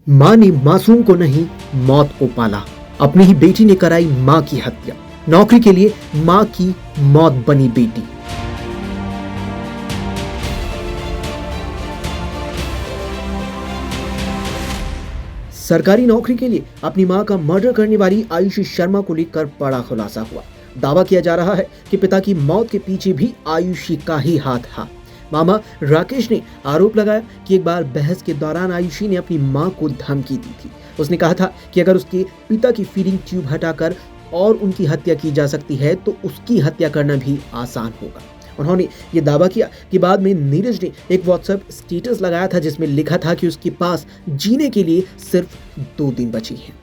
मां ने मासूम को नहीं, मौत को पाला। अपनी ही बेटी ने कराई मां की हत्या। नौकरी के लिए मां की मौत बनी बेटी। सरकारी नौकरी के लिए अपनी मां का मर्डर करने वाली आयुषी शर्मा को लेकर बड़ा खुलासा हुआ। दावा किया जा रहा है कि पिता की मौत के पीछे भी आयुषी का ही हाथ था। मामा राकेश ने आरोप लगाया कि एक बार बहस के दौरान आयुषी ने अपनी मां को धमकी दी थी। उसने कहा था कि अगर उसके पिता की फीडिंग ट्यूब हटाकर और उनकी हत्या की जा सकती है तो उसकी हत्या करना भी आसान होगा। उन्होंने ये दावा किया कि बाद में नीरज ने एक व्हाट्सएप स्टेटस लगाया था जिसमें लिखा था कि उसके पास जीने के लिए सिर्फ 2 दिन बची हैं।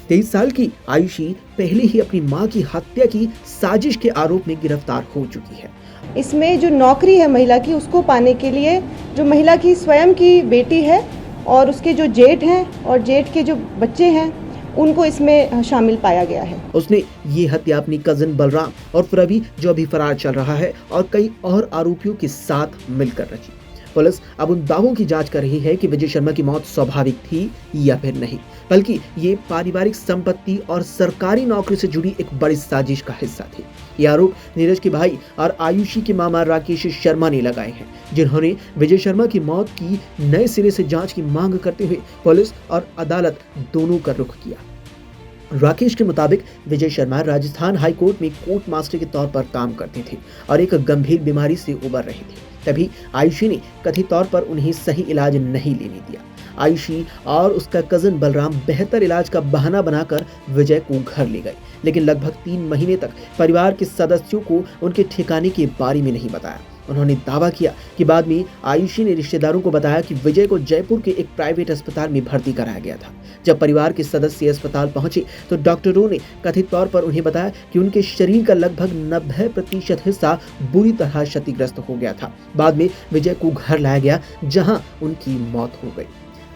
23 साल की आयुषी पहले ही अपनी मां की हत्या की साजिश के आरोप में गिरफ्तार हो चुकी है। इसमें जो नौकरी है महिला की, उसको पाने के लिए जो महिला की स्वयं की बेटी है और उसके जो जेठ हैं और जेठ के जो बच्चे हैं उनको इसमें शामिल पाया गया है। उसने ये हत्या अपनी कजिन बलराम और रवि, जो अभी फरार चल रहा है, और कई और आरोपियों के साथ मिलकर रची। पुलिस अब उन दावों की जांच कर रही है कि विजय शर्मा की मौत स्वाभाविक थी या फिर नहीं, बल्कि ये पारिवारिक संपत्ति और सरकारी नौकरी से जुड़ी एक बड़ी साजिश का हिस्सा थी। ये आरोप नीरज के भाई और आयुषी के मामा राकेश शर्मा ने लगाए हैं, जिन्होंने विजय शर्मा की मौत की नए सिरे से जांच की मांग करते हुए पुलिस और अदालत दोनों का रुख किया। राकेश के मुताबिक विजय शर्मा राजस्थान हाई कोर्ट में कोर्ट मास्टर के तौर पर काम करते थे और एक गंभीर बीमारी से उबर रहे थे। तभी आयुषी ने कथित तौर पर उन्हें सही इलाज नहीं लेने दिया। आयुषी और उसका कजिन बलराम बेहतर इलाज का बहाना बनाकर विजय को घर ले गए, लेकिन लगभग 3 महीने तक परिवार के सदस्यों को उनके ठिकाने के बारे में नहीं बताया। उन्होंने दावा किया कि बाद में आयुषी ने रिश्तेदारों को बताया कि विजय को जयपुर के एक प्राइवेट अस्पताल में भर्ती कराया गया था। जब परिवार के सदस्य अस्पताल पहुंचे तो डॉक्टरों ने कथित तौर पर उन्हें बताया कि उनके शरीर का लगभग 90% हिस्सा बुरी तरह क्षतिग्रस्त हो गया था। बाद में विजय को घर लाया गया, जहां उनकी मौत हो गई।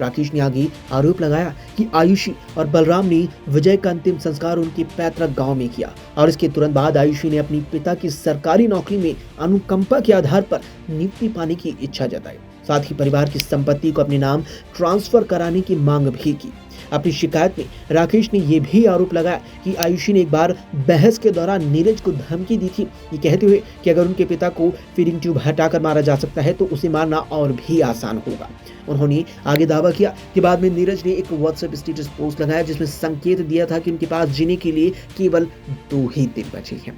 राकेश ने आगे आरोप लगाया कि आयुषी और बलराम ने विजय का अंतिम संस्कार उनके पैतृक गांव में किया और इसके तुरंत बाद आयुषी ने अपनी पिता की सरकारी नौकरी में अनुकंपा के आधार पर नियुक्ति पाने की इच्छा जताई। साथ ही परिवार की संपत्ति को अपने नाम ट्रांसफर कराने की मांग भी की। अपनी शिकायत में राकेश ने यह भी आरोप लगाया कि आयुषी ने एक बार बहस के दौरान नीरज को धमकी दी थी, ये कहते हुए कि अगर उनके पिता को फीडिंग ट्यूब हटाकर मारा जा सकता है तो उसे मारना और भी आसान होगा। उन्होंने आगे दावा किया कि बाद में नीरज ने एक व्हाट्सएप स्टेटस पोस्ट लगाया जिसमें संकेत दिया था कि उनके पास जीने के लिए केवल 2 ही दिन बचे हैं।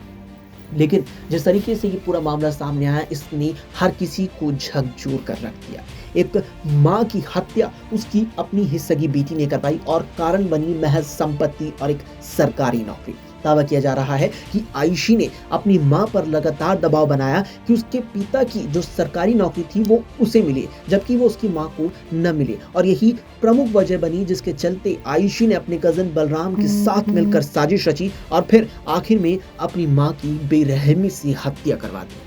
लेकिन जिस तरीके से ये पूरा मामला सामने आया, इसने हर किसी को झकझोर कर रख दिया। एक मां की हत्या उसकी अपनी ही सगी बेटी ने करवाई और कारण बनी महज संपत्ति और एक सरकारी नौकरी। दावा किया जा रहा है कि आयुषी ने अपनी मां पर लगातार दबाव बनाया कि उसके पिता की जो सरकारी नौकरी थी वो उसे मिले, जबकि वो उसकी मां को न मिले, और यही प्रमुख वजह बनी जिसके चलते आयुषी ने अपने कजिन बलराम के साथ मिलकर साजिश रची और फिर आखिर में अपनी मां की बेरहमी से हत्या करवा दी।